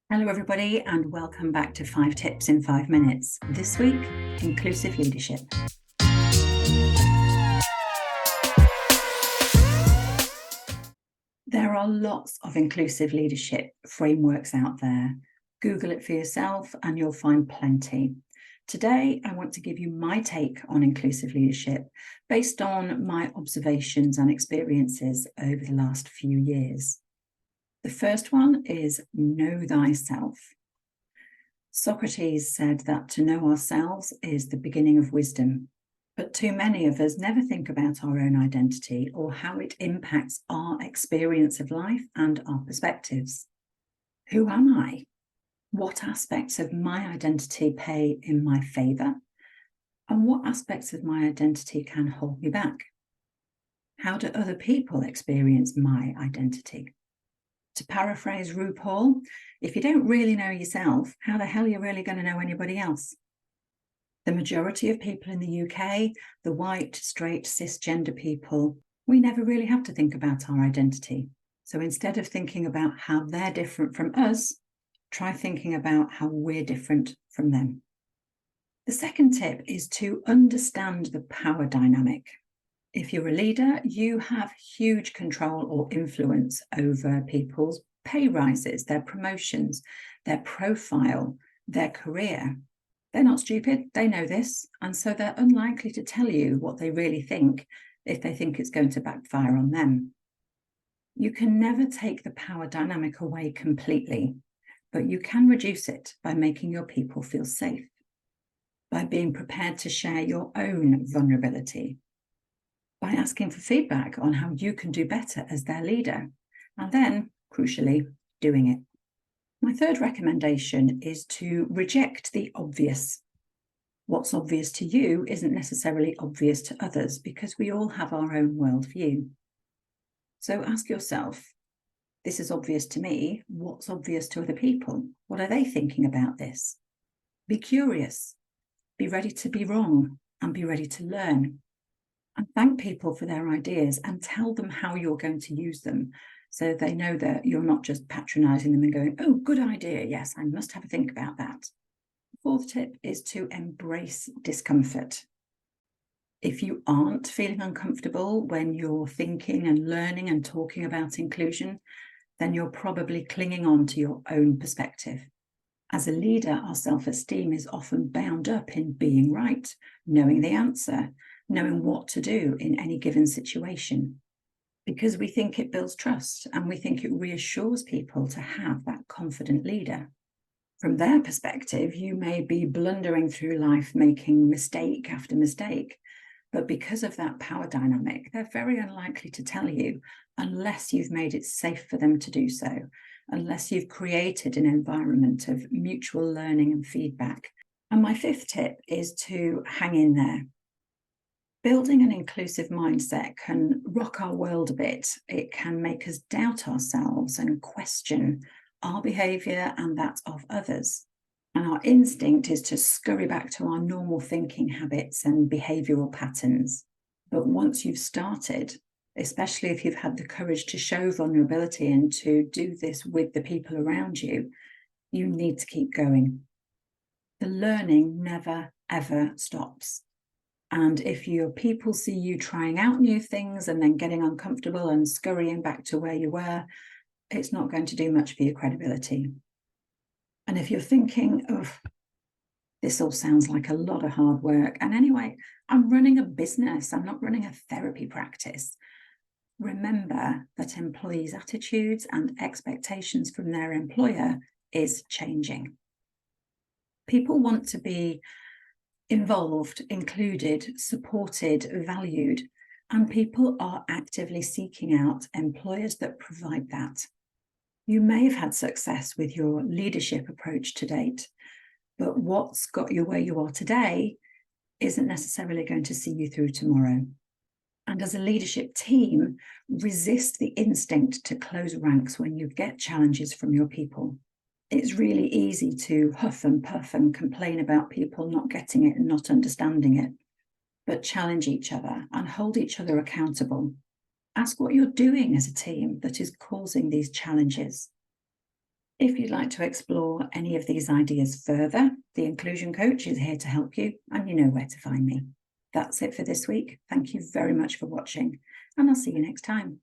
Hello, everybody, and welcome back to 5 Tips in 5 Minutes. This week, inclusive leadership. There are lots of inclusive leadership frameworks out there. Google it for yourself and you'll find plenty. Today, I want to give you my take on inclusive leadership based on my observations and experiences over the last few years. The first one is know thyself. Socrates said that to know ourselves is the beginning of wisdom, but too many of us never think about our own identity or how it impacts our experience of life and our perspectives. Who am I? What aspects of my identity pay in my favour? And what aspects of my identity can hold me back? How do other people experience my identity? To paraphrase RuPaul, if you don't really know yourself, how the hell are you really going to know anybody else? The majority of people in the UK, the white, straight, cisgender people, we never really have to think about our identity. So instead of thinking about how they're different from us, try thinking about how we're different from them. The second tip is to understand the power dynamic. If you're a leader, you have huge control or influence over people's pay rises, their promotions, their profile, their career. They're not stupid, they know this, and so they're unlikely to tell you what they really think if they think it's going to backfire on them. You can never take the power dynamic away completely, but you can reduce it by making your people feel safe, by being prepared to share your own vulnerability, by asking for feedback on how you can do better as their leader, and then, crucially, doing it. My third recommendation is to reject the obvious. What's obvious to you isn't necessarily obvious to others because we all have our own worldview. So ask yourself, this is obvious to me, what's obvious to other people? What are they thinking about this? Be curious, be ready to be wrong, and be ready to learn. And thank people for their ideas and tell them how you're going to use them so they know that you're not just patronizing them and going, oh, good idea. Yes, I must have a think about that. The fourth tip is to embrace discomfort. If you aren't feeling uncomfortable when you're thinking and learning and talking about inclusion, then you're probably clinging on to your own perspective. As a leader, our self-esteem is often bound up in being right, knowing the answer, knowing what to do in any given situation, because we think it builds trust and we think it reassures people to have that confident leader. From their perspective, you may be blundering through life, making mistake after mistake, but because of that power dynamic, they're very unlikely to tell you unless you've made it safe for them to do so, unless you've created an environment of mutual learning and feedback. And my fifth tip is to hang in there. Building an inclusive mindset can rock our world a bit. It can make us doubt ourselves and question our behaviour and that of others. And our instinct is to scurry back to our normal thinking habits and behavioural patterns. But once you've started, especially if you've had the courage to show vulnerability and to do this with the people around you, you need to keep going. The learning never, ever stops. And if your people see you trying out new things and then getting uncomfortable and scurrying back to where you were, it's not going to do much for your credibility. And if you're thinking, oh, this all sounds like a lot of hard work, and anyway, I'm running a business, I'm not running a therapy practice. Remember that employees' attitudes and expectations from their employer is changing. People want to be involved, included, supported, valued, and people are actively seeking out employers that provide that. You may have had success with your leadership approach to date, but what's got you where you are today isn't necessarily going to see you through tomorrow. And as a leadership team, resist the instinct to close ranks when you get challenges from your people. It's really easy to huff and puff and complain about people not getting it and not understanding it, but challenge each other and hold each other accountable. Ask what you're doing as a team that is causing these challenges. If you'd like to explore any of these ideas further, the Inclusion Coach is here to help you, and you know where to find me. That's it for this week. Thank you very much for watching, and I'll see you next time.